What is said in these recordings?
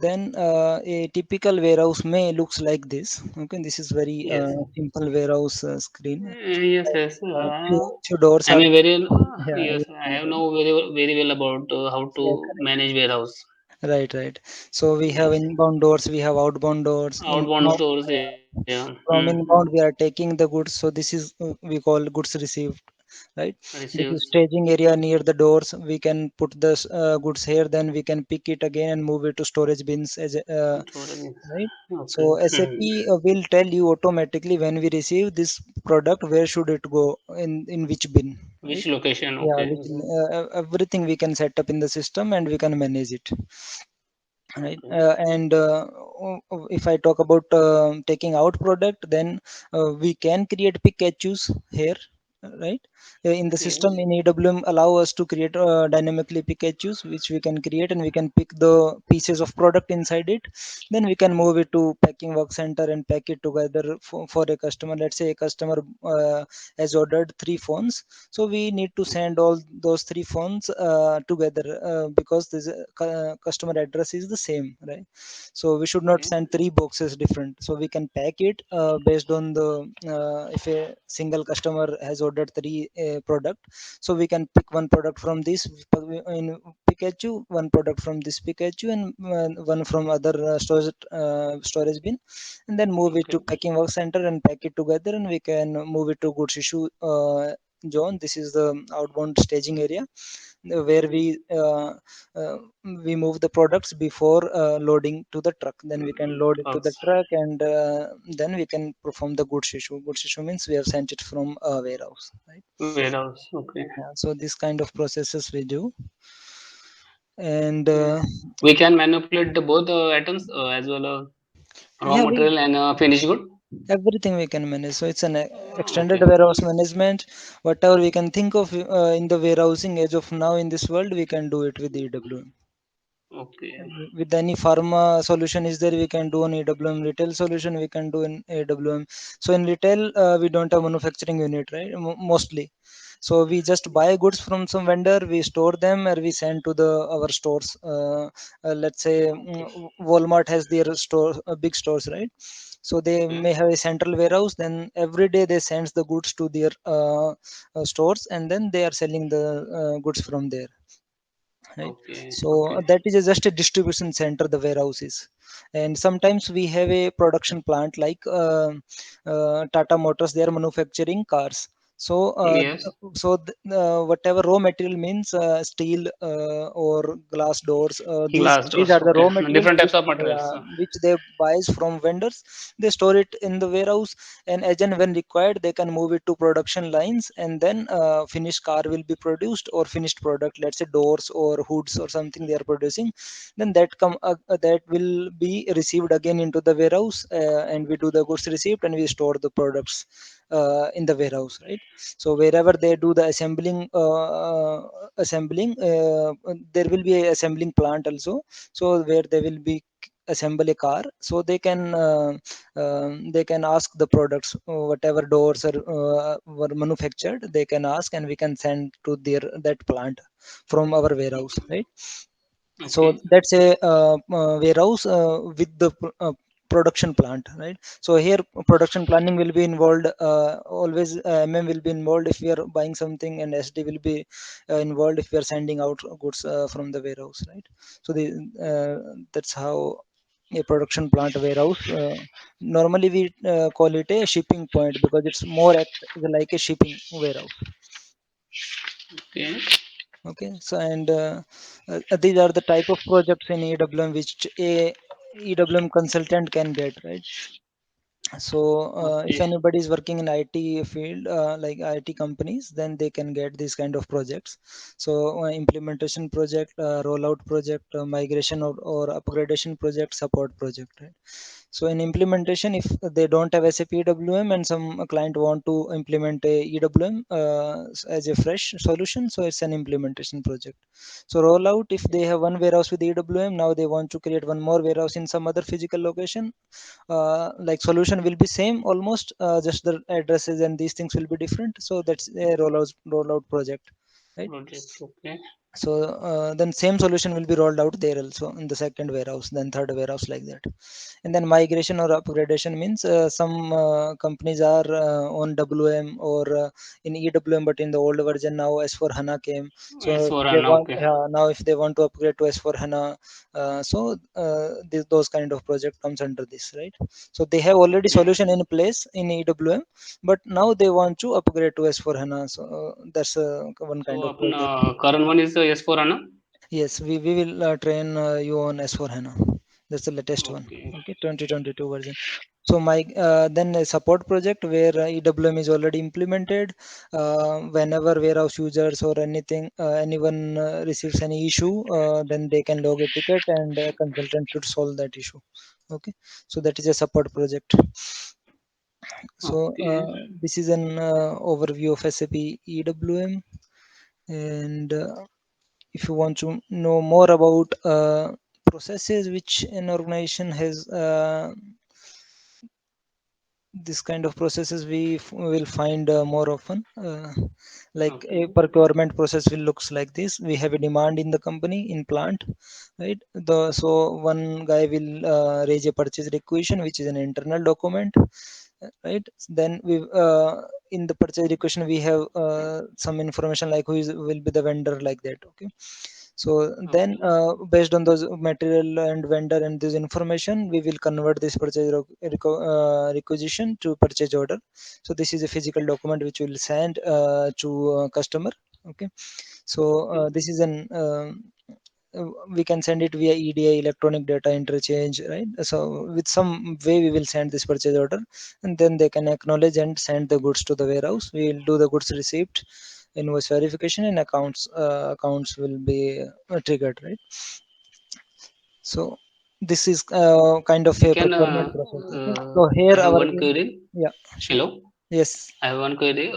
then a typical warehouse may looks like this. Okay, this is very Yes. simple warehouse screen. Yes, yes. Few doors I'm are a there. very Yeah, yes. I have know very well about how to yeah, manage warehouse. right, right. So we have Yes. inbound doors, we have outbound doors. Outbound stores. Yeah. Mm-hmm. From inbound, we are taking the goods. So this is we call goods received, right? This is Receives. staging area near the doors. We can put the goods here, then we can pick it again and move it to storage bins as Storage. right. So Okay. SAP will tell you automatically when we receive this product, where should it go, in which bin, Which right? location? Yeah, Okay. which everything we can set up in the system and we can manage it, right. Okay. And if I talk about taking out product, then we can create pickachues here, right. In the system Yes. in EWM allow us to create dynamically pickachues, which we can create, and we can pick the pieces of product inside it. Then we can move it to packing work center and pack it together for a customer. Let's say a customer has ordered 3 phones, so we need to send all those 3 phones together, because this customer address is the same, right. So we should not Okay. send 3 boxes different, so we can pack it based on the if a single customer has ordered 3 product, so we can pick one product from this in Pikachu, one product from this Pikachu, and one from other storage bin, and then move it to Okay. packing work center and pack it together, and we can move it to goods issue zone. This is the outbound staging area, where uh, we move the products before loading to the truck. Then we can load it to the Trucks. truck, and then we can perform the goods issue. Goods issue means we have sent it from a warehouse, right. Warehouse. Okay. Yeah, so this kind of processes we do. And Okay. We can manipulate the both items as well as raw yeah, we material and finished good. everything we can manage. So it's an extended Okay. warehouse management. Whatever we can think of in the warehousing age of now in this world, we can do it with EWM. Okay. With any pharma solution is there, we can do on EWM. Retail solution we can do in EWM. So in retail, we don't have manufacturing unit, right? Mostly. So we just buy goods from some vendor, we store them, or we send to the our stores. Let's say Okay. Walmart has their store, big stores, right? So they Okay. may have a central warehouse, then every day they sends the goods to their stores, and then they are selling the goods from there, right. Okay. So Okay. that is just a distribution center, the warehouse is. And sometimes we have a production plant like Tata Motors, they are manufacturing cars. So Yes. whatever raw material means steel or glass doors, Glass these doors. are the Okay. raw materials Different types of materials. which they buys from vendors. They store it in the warehouse, and as and when required they can move it to production lines, and then finished car will be produced, or finished product, let's say doors or hoods or something they are producing. Then that will be received again into the warehouse, and we do the goods receipt, and we store the products in the warehouse, right. So wherever they do the assembling, there will be a assembling plant also. So where they will be assemble a car, so they can ask the products, whatever doors are were manufactured, they can ask, and we can send to their that plant from our warehouse, right. So Okay. that's a warehouse with the production plant, right. So here production planning will be involved, always will be involved if we are buying something, and SD will be involved if we are sending out goods from the warehouse, right. So that's how a production plant warehouse, normally we call it a shipping point, because it's more act like a shipping warehouse. Okay. Okay, so and these are the type of projects in EWM which a EWM consultant can get, right? So if Okay. anybody is working in IT field, like IT companies, then they can get these kind of projects. So implementation project, rollout project, migration or upgradation project, support project, right? So in implementation, if they don't have SAP EWM and some client want to implement a EWM as a fresh solution, so it's an implementation project. So rollout, if they have one warehouse with EWM, now they want to create one more warehouse in some other physical location, like solution will be same almost, just the addresses and these things will be different. So that's a rollout project, right. Project. Okay. So then same solution will be rolled out there also in the second warehouse, then third warehouse, like that. And then migration or upgradation means some companies are on WM or in EWM, but in the old version now S4 HANA came. So if they S4 want, okay. now if they want to upgrade to S4 HANA, those kind of project comes under this, right? So they have already Okay. solution in place in EWM, but now they want to upgrade to S4 HANA. So that's one kind So of project. current one is S4 HANA. Yes, we will train you on S4 HANA. That's the latest one. Okay. Okay, 2022 version. So my then a support project where EWM is already implemented. Whenever warehouse users or anyone receives any issue, then they can log a ticket and a consultant should solve that issue. Okay, so that is a support project. So Okay. this is an overview of SAP EWM, and if you want to know more about processes which an organization has, this kind of processes will find more often, like a Okay. procurement process will looks like this. We have a demand in the company in plant, right? So one guy will raise a purchase requisition, which is an internal document, right? Then we in the purchase requisition we have some information like who is will be the vendor, like that. Okay, so then Okay. based on those material and vendor and this information, we will convert this requisition to purchase order. So this is a physical document which will send to customer. Okay, so Okay. this is an we can send it via EDI, electronic data interchange, right? So with some way we will send this purchase order, and then they can acknowledge and send the goods to the warehouse. We will do the goods receipt, invoice verification, and accounts will be triggered, right? So this is kind of I a can. procurement process. Okay, so here I have our one query. yeah, sure. Hello. Yes, I have one query.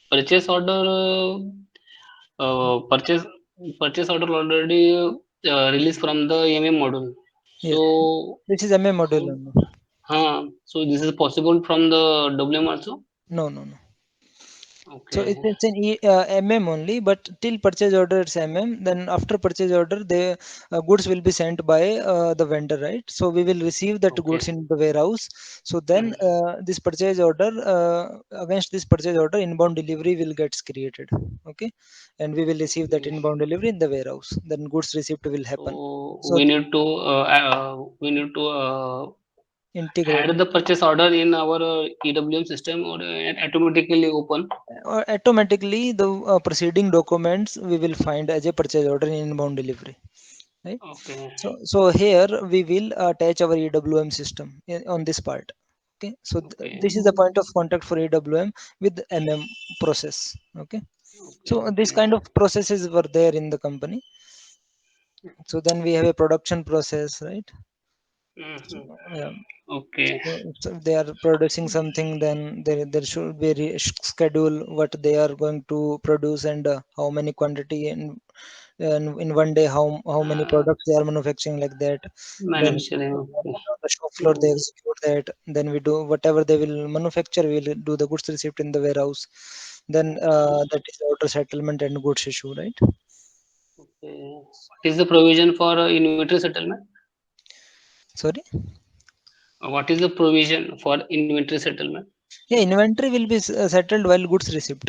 Purchase order. Purchase order already released from the EMM module. yes. So This is MA module how? only. So this is possible from the WM also. No, no, no. So Okay. it's an MM only, but till purchase order it's MM. Then after purchase order, the goods will be sent by the vendor, right? So we will receive that goods Okay. in the warehouse. So then this purchase order, against this purchase order, inbound delivery will gets created. Okay, and we will receive that Okay. inbound delivery in the warehouse. Then goods receipt will happen. So So we need to integrate. add the purchase order in our EWM system or automatically open. Automatically the preceding documents we will find as a purchase order in inbound delivery, right? Okay. So here we will attach our EWM system on this part. Okay, so Okay. this is the point of contact for EWM with MM process. Okay, Okay. so this Okay. kind of processes were there in the company. So then we have a production process, right? So, Mhm. yeah. Okay. So if they are producing something, then there should be a schedule what they are going to produce, and how many quantity, and in one day how many Uh, products they are manufacturing, like that. Then Manufacturing. Okay. on the shop floor they execute that. Then we do whatever they will manufacture. We will do the goods receipt in the warehouse. Then Okay. that is order settlement and goods issue, right? Okay. What is the provision for inventory settlement? Sorry. What is the provision for inventory settlement? Yeah, inventory will be settled while goods receipt.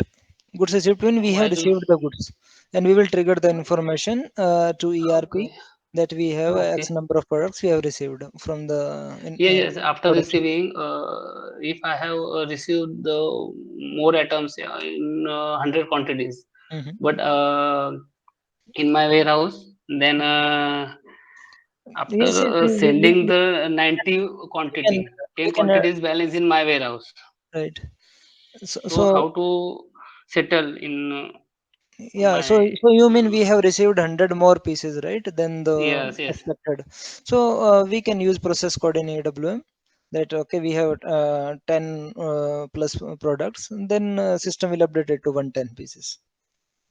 Goods receipt when we have While received the goods, and we will trigger the information to ERP okay. that we have X Okay. number of products we have received from the Yes. After production. receiving, if I have received the more items in 100 quantities, Hmm. but in my warehouse, then after Yes, yes, sending the 90 we can quantity, we 10 can quantities balance in my warehouse. right. So, So so how to settle in yeah, so my so you mean we have received 100 more pieces, right, than the yes, yes. expected. So we can use process code in AWM, that okay, we have 10 plus products, and then system will update it to 110 pieces.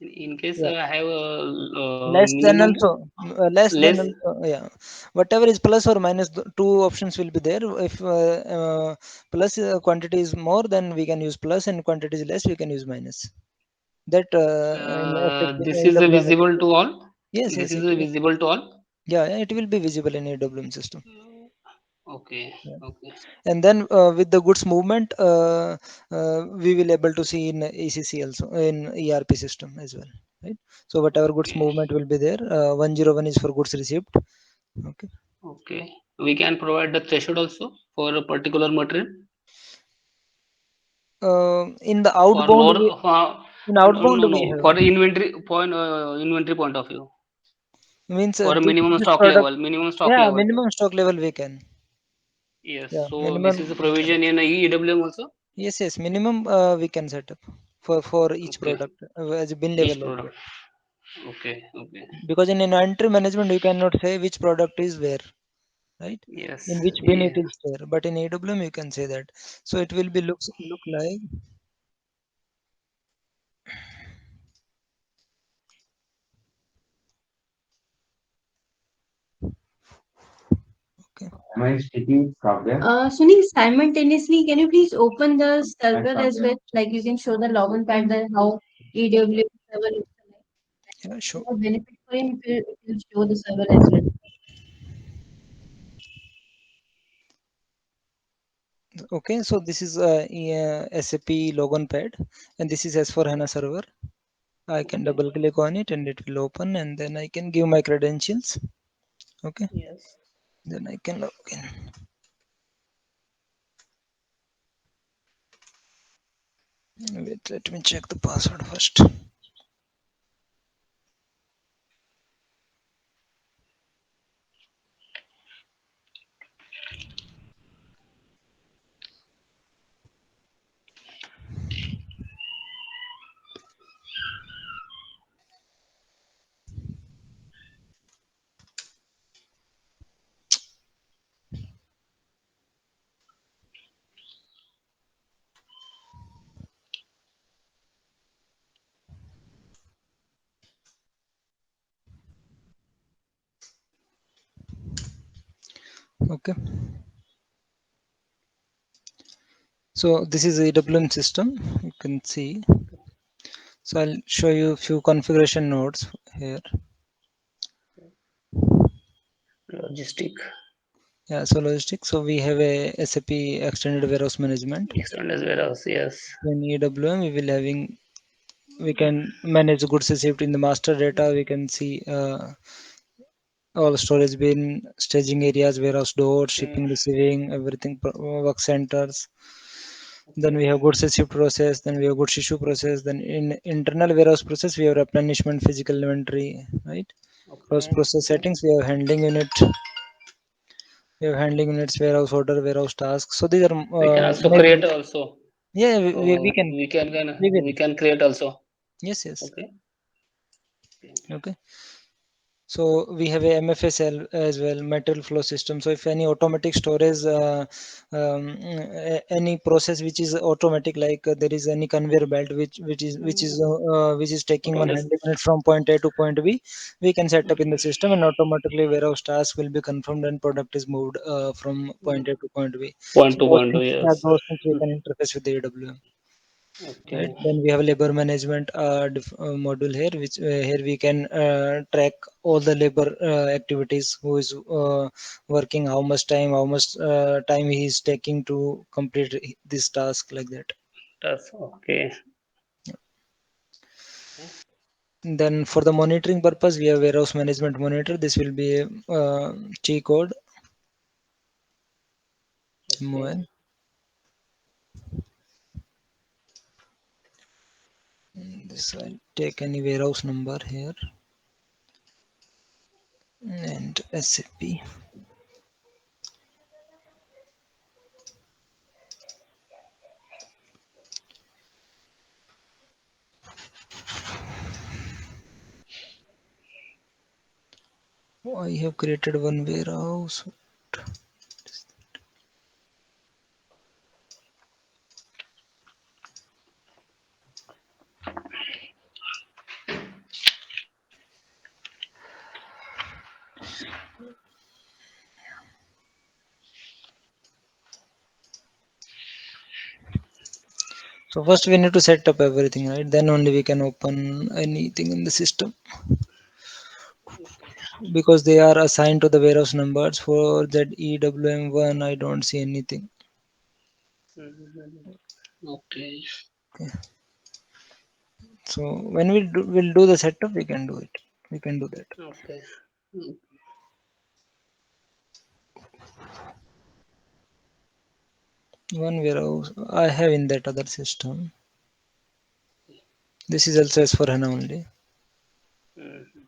In case Yeah, I have a less than minimum also, less than less also, yeah, whatever is plus or minus, the two options will be there. If plus quantity is more, then we can use plus, and quantity is less, we can use minus. that in SAP This is AWM. visible to all. Yes, This yes, is it will. visible to all. Yeah, yeah, it will be visible in AWM system. Okay. Yeah. Okay. And then with the goods movement, we will able to see in ECC also, in ERP system as well, right? So whatever goods Okay. movement will be there, 101 is for goods received. Okay. Okay. We can provide the threshold also for a particular material In the for outbound, lower. in outbound No, we no. have For inventory point of view, means for a minimum this stock product. level, minimum stock Yeah, level. minimum stock level we can. Yes. Yeah, So minimum. this is a provision in EWM also. Yes, yes, minimum we can set up for each Okay. product as a bin Each level also. product. Okay. Okay. Because in inventory management, you cannot say which product is where, right? In Yes. which bin it Yeah. is there. But in AWM, you can say that. So it will be look like. Okay. Am I speaking from there? Sunil, simultaneously, can you please open the server as well? Like you can show the login pattern, how EW server looks like. Yeah, sure. For benefit for him, if you show the server as well. Okay. So this is SAP login pad, and this is S4 HANA server. I can Okay. double click on it, and it will open, and then I can give my credentials. Okay. Yes. Then I can log in. Wait, let me check the password first. Okay. So this is AWM system. You can see. So I'll show you a few configuration nodes here. Logistic. Yeah, so logistics. So we have a SAP extended warehouse management. External warehouse. Yes. In EWM, we can manage goods received in the master data. We can see all storage bin, staging areas, warehouse doors, Mm, shipping, receiving, everything, work centers. Then okay. we have goods received process. Then we have goods issue process. Then in internal warehouse process, we have replenishment, physical inventory, right? Those Okay. process Okay. settings, we have handling unit, we have handling units, warehouse order, warehouse tasks. So these are We can also maybe, create also. yeah, we Oh, can, we will. we can create also. Yes, yes. Okay. Okay. Okay. So we have a MFSL as well, material flow system. So if any automatic storage, any process which is automatic, like there is any conveyor belt which is taking one Automatic. handling unit from point A to point B, we can set up in the system, and automatically warehouse task will be confirmed and product is moved from point A to point B. Point So to those point to things, yeah, yes. those things we can interface with the AWM. Right, Okay. then we have labor management module here, which here we can track all the labor activities, who is working, how much time, time he is taking to complete this task, like that. That's okay. Then for the monitoring purpose, we have warehouse management monitor. This will be a T code. Okay. This I'll take any warehouse number here, and SAP. I have created one warehouse. So first we need to set up everything, right? Then only we can open anything in the system, because they are assigned to the warehouse numbers. For that EWM1, I don't see anything. Mhm. Okay. Okay. So when we'll do the setup, we can do it. We can do that. Okay. One warehouse I have in that other system. This is also as for HANA only. Mhm.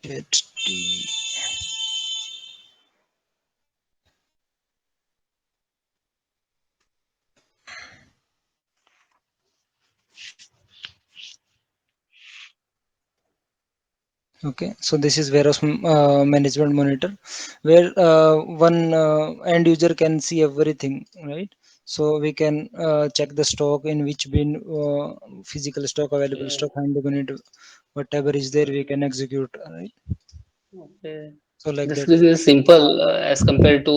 Get the Okay, so this is warehouse management monitor, where one end user can see everything, right? So we can check the stock, in which bin, physical stock, available Okay. stock, handling unit, whatever is there, we can execute, right? Okay. So like This that. this is simple as compared to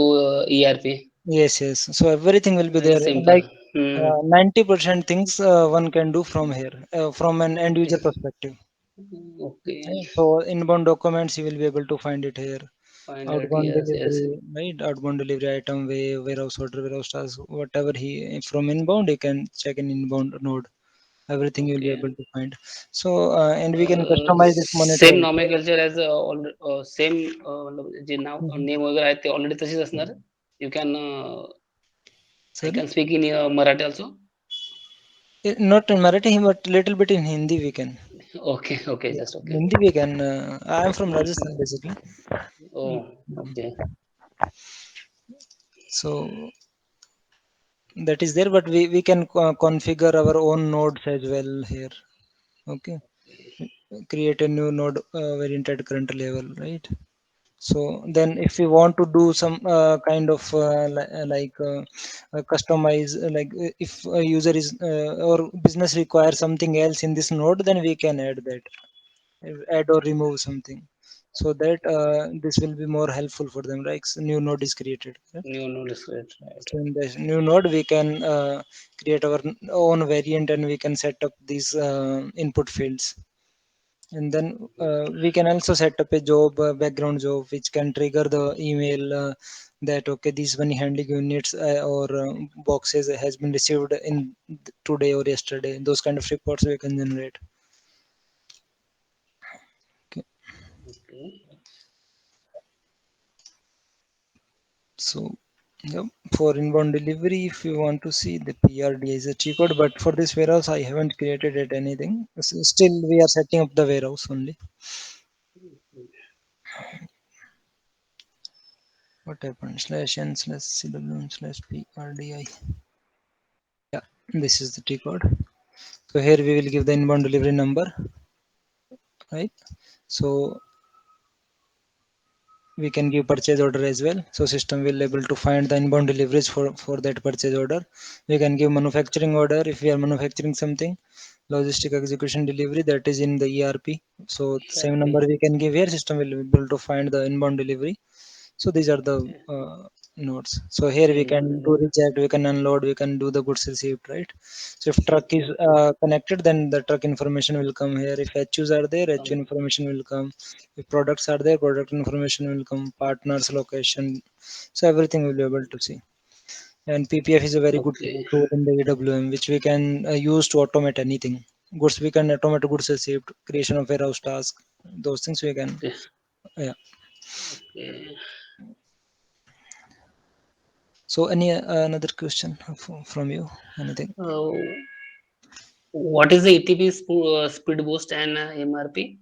ERP. Yes, yes. So everything will be Very there. simple. Like Hmm. 90% things one can do from here, from an end Okay. user perspective. Okay. Right? So inbound documents, you will be able to find it here. Find it. Outbound Yes. Yes. delivery, right? Outbound delivery item, warehouse order, warehouse task, whatever he from inbound, he can check in inbound node. Everything you'll be Okay. able to find. So and we can customize this monitor same also. Nomenclature as same J now Mhm. Name वगैरे आहेत ते already तशीच असणार. You can I Sorry, can speak in Marathi also. not in Marathi, but little bit in Hindi we can. Okay okay Yeah, just in okay. Hindi we can. I am from Rajasthan basically. Oh Mm. Okay. So that is there, but we can configure our own nodes as well here. Okay, create a new node variant at current level, right? So then if we want to do some kind of customize, if a user is or business requires something else in this node, then we can add that, add or remove something, so that this will be more helpful for them, right? So new node is created, right? New node is right right. So in the new node we can create our own variant, and we can set up these input fields. And then we can also set up a job, background job, which can trigger the email that okay, these money handling units or boxes has been received in today or yesterday. Those kind of reports we can generate. Okay. Okay. So yep. For inbound delivery, if you want to see, the PRD is a G code, but for this warehouse I haven't created it anything. Still we are setting up the warehouse only. What happened? Slash n slash CWM slash PRDI. Yeah, this is the T code. So here we will give the inbound delivery number, right? So we can give purchase order as well. So system will able to find the inbound deliveries for that purchase order. We can give manufacturing order if we are manufacturing something. Logistic execution delivery, that is in the ERP. So same ERP. number we can give here. System will be able to find the inbound delivery. So these are the Okay. nodes. So here we can Inbound do delivery. reject, we can unload, we can do the goods received, right? So if truck is Okay. connected, then the truck information will come here. If HUs are there, HU Come. information will come. If products are there, product information will come. Partners, location, so everything will be able to see. And PPF is a very good Okay. tool in the EWM, which we can use to automate anything. Goods, we can automate goods received, creation of warehouse task, those things we can. Okay. Yeah. Okay. So any another question from you? Anything? Uh, what is the ETP speed boost and MRP?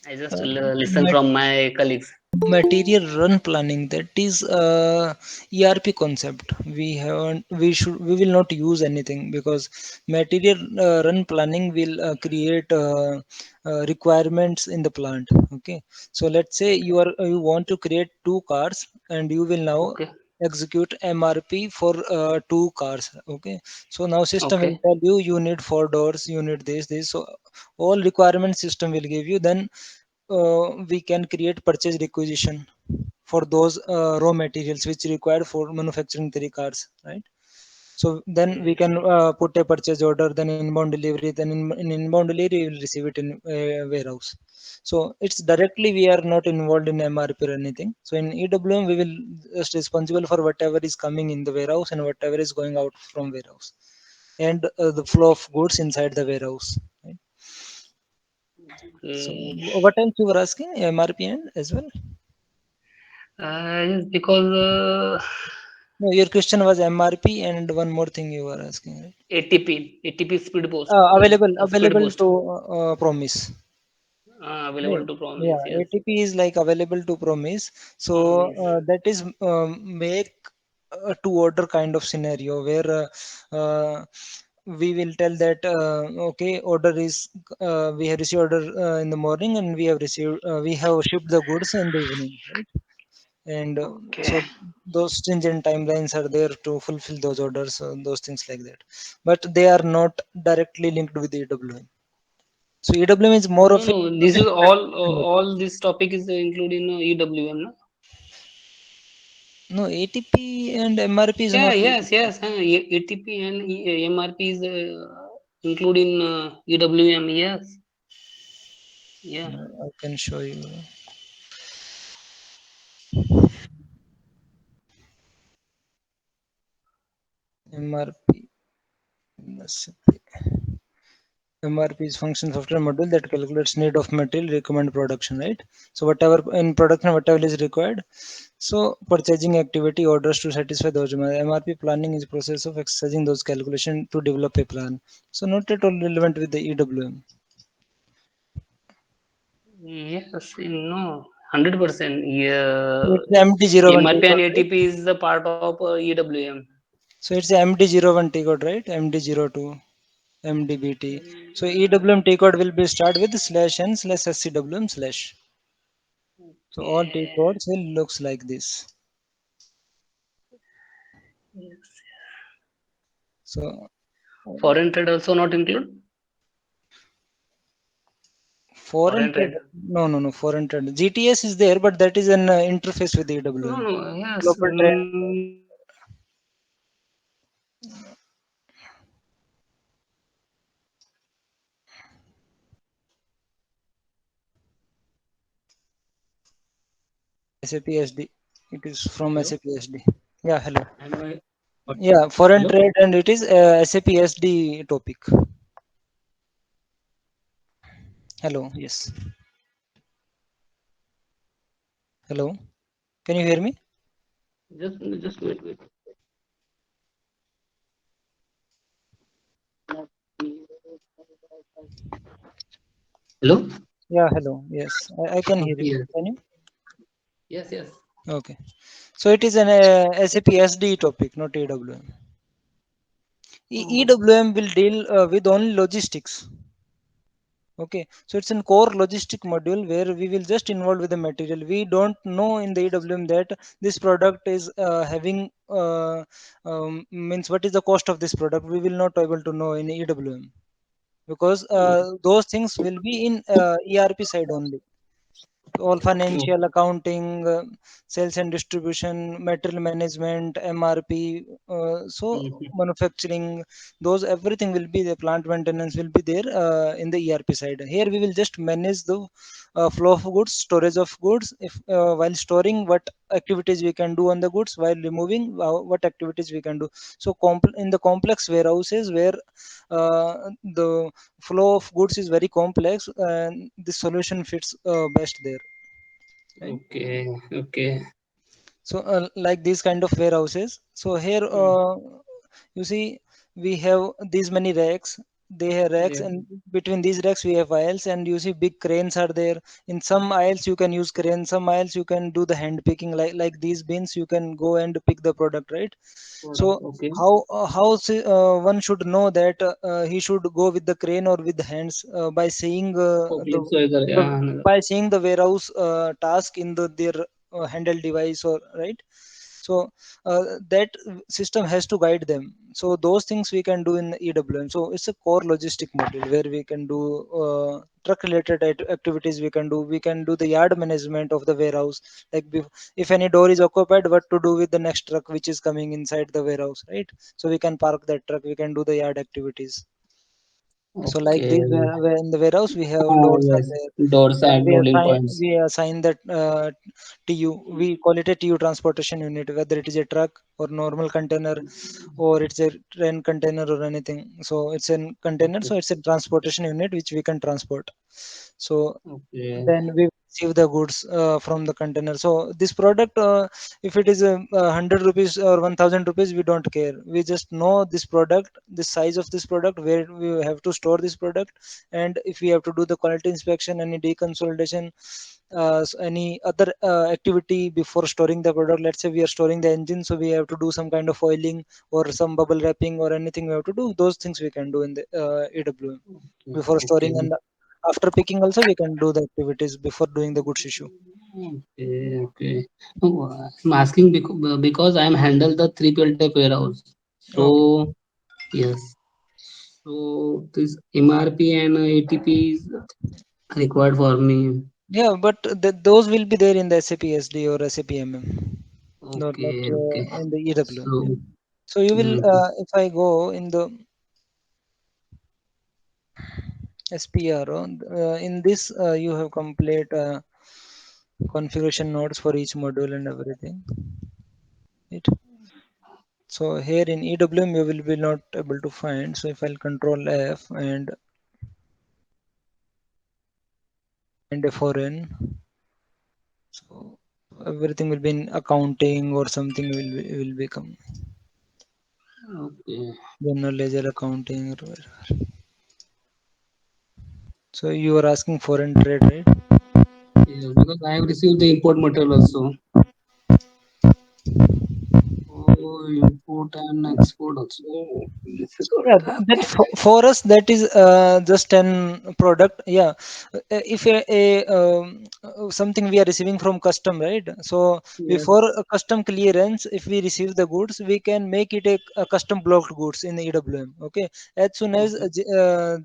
I just Uh, listen might from my colleagues. Material run planning, that is ERP concept. We will not use anything, because material run planning will create requirements in the plant. Okay, so let's say Okay. you want to create two cars, and you will now Okay. execute MRP for two cars. Okay, so now system will Okay. tell you, you need four doors, you need this. So all requirement system will give you. Then we can create purchase requisition for those raw materials which required for manufacturing three cars, right? So then we Yes. can put a purchase order, then inbound delivery, then in inbound delivery we will receive it in warehouse. So it's directly, we are not involved in MRP or anything. So in EWM we will just responsible for whatever is coming in the warehouse and whatever is going out from warehouse, and the flow of goods inside the warehouse, right? So Mm. what else you were asking, MRP and as well? Yes, because No, your question was MRP and one more thing you were asking, right? ATP speed post, speed Available post, to promise. available Right. to promise. Yeah, Yes. ATP is like available to promise. So Promise. that is make a to order kind of scenario where we will tell that okay, order is we have received order in the morning, and we have shipped the goods in the evening, right? And Okay. so those stringent timelines are there to fulfill those orders, those things like that, but they are not directly linked with EWM. So EWM is more No, of a no. This is project management. all this topic is included in EWM. No? No, ATP and MRP is Yeah. not. Yes. Yes. ATP and MRP is included in EWM. Yes. Yeah. I can show you MRP. MRP is function software module that calculates need of material, recommend production, right? So whatever in production, whatever is required. So purchasing activity orders to satisfy those demand. MRP planning is process of exercising those calculation to develop a plan. So not at all relevant with the EWM. Yes. No. 100%. So Yeah. it's MD01 T MRP and code, right? ATP is the part of EWM. So it's MD01 T code, right? MD02, MDBT. So EWM T code will be start with slash n slash SCWM slash. So all T Okay. codes will looks like this. Yes. So Foreign trade also not include? foreign Foreign trade, trade. no, foreign trade. GTS is there, but that is an interface with No, EWM. no, yes. Global trade, SAP SD. It is from Hello, SAP SD. Yeah, hello. am I? Yeah, foreign Hello, trade, and it is SAP SD topic. Hello, yes. Hello, can you hear me? just wait, wait. Hello. Yeah, hello. Yes, I can hear you. Yes, Can you? yes, yes. Okay. So it is an SAP SD topic, not EWM. Oh, EWM will deal with only logistics. Okay, so it's a core logistic module where we will just involve with the material. We don't know in the EWM that this product is having means what is the cost of this product. We will not able to know in EWM, because oh, those things will be in ERP side only. All oh. financial accounting, sales and distribution, material management, MRP, so Mhm. manufacturing, those everything will be the plant maintenance will be there in the ERP side. Here we will just manage the flow of goods, storage of goods. If while storing, what activities we can do on the goods, while removing, what activities we can do. So in the complex warehouses where the flow of goods is very complex, and the solution fits best there, right? Okay, okay. So like these kind of warehouses, so here Mm. you see we have these many racks, they have racks, Yes. and between these racks we have aisles, and you see big cranes are there. In some aisles you can use crane, some aisles you can do the hand picking, like these bins you can go and pick the product, right? So Product. Okay. one should know that he should go with the crane or with the hands by seeing Okay. So I got, the by another. seeing the warehouse task in their handheld device, or right. So that system has to guide them. So those things we can do in EWM. So it's a core logistic model where we can do truck related activities. We can do the yard management of the warehouse, like if any door is occupied, what to do with the next truck which is coming inside the warehouse, right? So we can park that truck, we can do the yard activities. So like Okay. this, where in the warehouse we have Ah, loads are yes. there. Doors Then are loading points. we assign that TU. We call it a TU transportation unit, whether it is a truck or normal container, or it's a train container or anything. So it's a container. Okay. So it's a transportation unit which we can transport. So Okay. then we receive the goods from the container. So this product, if it is a 100 rupees or 1,000 rupees, we don't care. We just know this product, the size of this product, where we have to store this product, and if we have to do the quality inspection, any deconsolidation, any other activity before storing the product. Let's say we are storing the engine, so we have to do some kind of oiling or some bubble wrapping or anything we have to do. Those things we can do in the EWM Okay. before storing, Okay. and after picking also we can do the activities before doing the goods issue. Okay. Okay. No, I'm asking because I'm handle the 3PL type warehouse. Okay. So yes. So this MRP and ATP is required for me. Yeah, but those will be there in the SAP SD or SAP MM, not Okay. Okay. in the EWM. Yeah. So So you will, okay. if I go in the SPRO, in this you have complete configuration nodes for each module and everything. Right? So here in EWM you will be not able to find. So if I'll control F and a foreign, so everything will be in accounting or something will become Okay. general ledger accounting. So you are asking foreign trade, right? Yes, because I have received the import material also. Oh, import and export also. Oh, difficult. Yeah, that for us that is just an product. Yeah. If something we are receiving from custom, right? So Yes. before a custom clearance, if we receive the goods, we can make it a custom blocked goods in the EWM. Okay. As soon as Okay.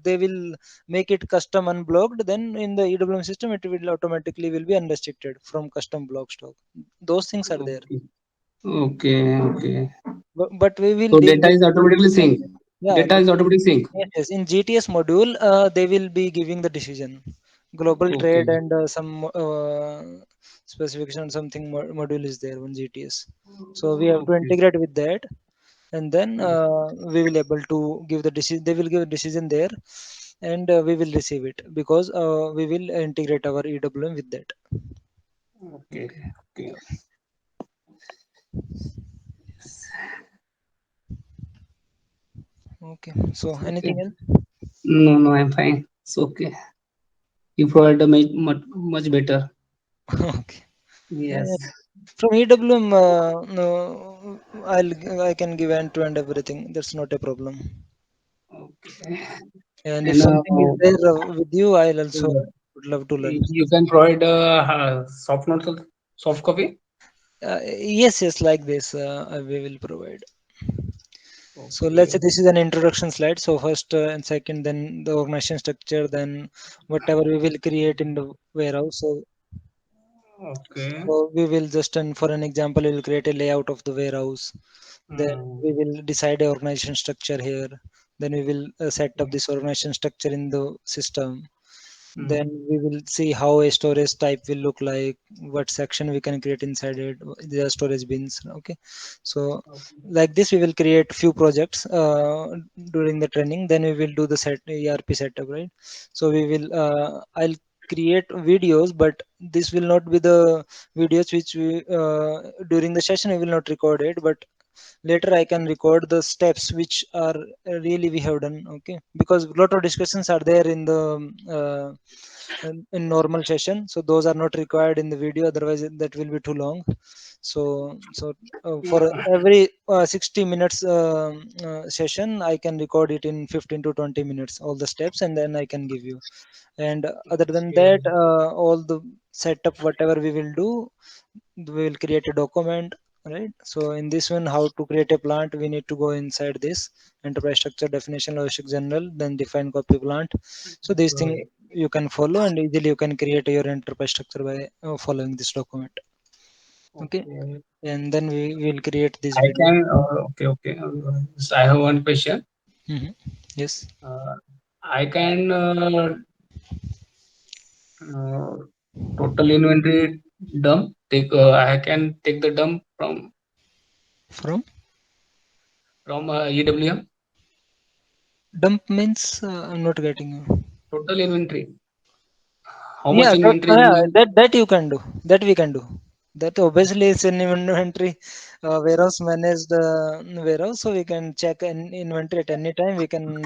they will make it custom unblocked, then in the EWM system it will automatically will be unrestricted from custom block stock. Those things are there. Okay. Okay. Okay. But we will So deal data with is automatically sync. yeah. Data is automatically sync. Yes, yes. In GTS module, they will be giving the decision. Global trade Okay. and some specification, something module is there on GTS. So we have to Okay. integrate with that, and then Yes. we will able to give the decision. They will give a decision there, and we will receive it because we will integrate our EWM with that. Okay. Okay. Okay. Yeah. Yes. Okay. So It's okay. anything else? No, no, I'm fine. It's okay. You provide a much better. Okay. Yeah, Yes. from EWM, no, I can give end to end everything. That's not a problem. Okay. And if And something is there with you, I'll also would love to learn. you can provide soft notes, soft copy. Yes, yes, like this, we will provide. So let's Okay. say this is an introduction slide. So first and second, then the organization structure, then whatever we will create in the warehouse. Okay. So we will just, and for an example, we will create a layout of the warehouse. Then Mm, we will decide a organization structure here. Then we will set up this organization structure in the system. Then mm, we will see how a storage type will look like, what section we can create inside it. There are storage bins. Okay. So okay. like this, we will create few projects during the training. Then we will do the ERP setup, right? So we will, I'll create videos, but this will not be the videos which we during the session we will not record it, but later I can record the steps which are really we have done. Okay, because a lot of discussions are there in the in normal session, so those are not required in the video, otherwise that will be too long. So for every 60 minutes session, I can record it in 15 to 20 minutes, all the steps, and then I can give you. And other than Okay. that, all the setup whatever we will do, we will create a document, right? So in this one, how to create a plant, we need to go inside this enterprise structure definition, logistic general, then define copy plant. So this thing Okay. you can follow, and easily you can create your enterprise structure by following this document. Okay, Okay. and then we will create this I video. can, okay, okay. So I have one question. Hmm. Yes. Uh, I can uh, total inventory dump. Take I can take the dump From from EWM. dump means I'm not getting you. Total inventory. How Yeah, much inventory we? that you can do. That we can do. That obviously is an inventory warehouse managed warehouse, so we can check an inventory at any time. We can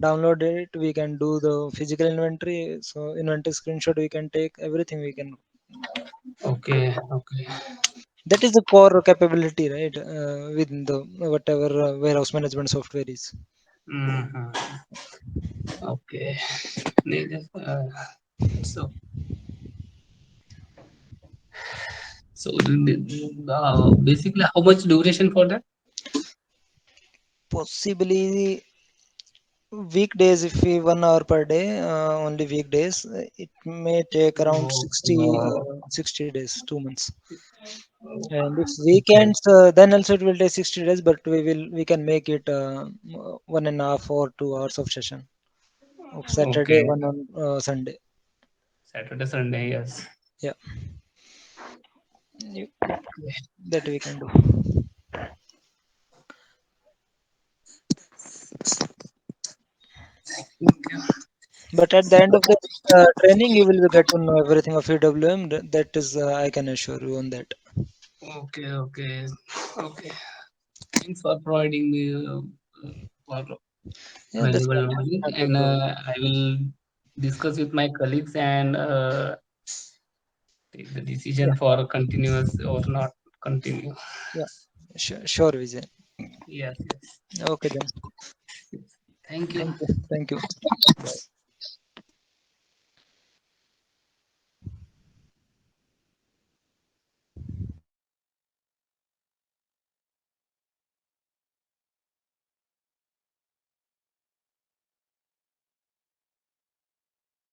download it. We can do the physical inventory. So inventory screenshot we can take, everything we can. Okay, okay. That is the core capability, right? Within the whatever warehouse management software is. Mhm. Okay. So basically, how much duration for that? Possibly weekdays, if we 1 hour per day, only weekdays, it may take around Oh, 60 days, 2 months. And if okay, weekends, then also it will take 60 days, but we can make it 1.5 or 2 hours of session of Saturday, okay. one on Sunday. Saturday, Sunday, yes. Yeah, you, Okay. that we can do. But at the end of the training, you will get to know everything of EWM. That is, I can assure you on that. Okay, okay, okay. Thanks for providing me for Yeah, that's valuable fine. knowledge, Happy and to. I will discuss with my colleagues and take the Yeah, decision for continuous or not continue. yeah, sure, Vijay. Yes, yes. Okay then. Thank you. Thank you. Thank you.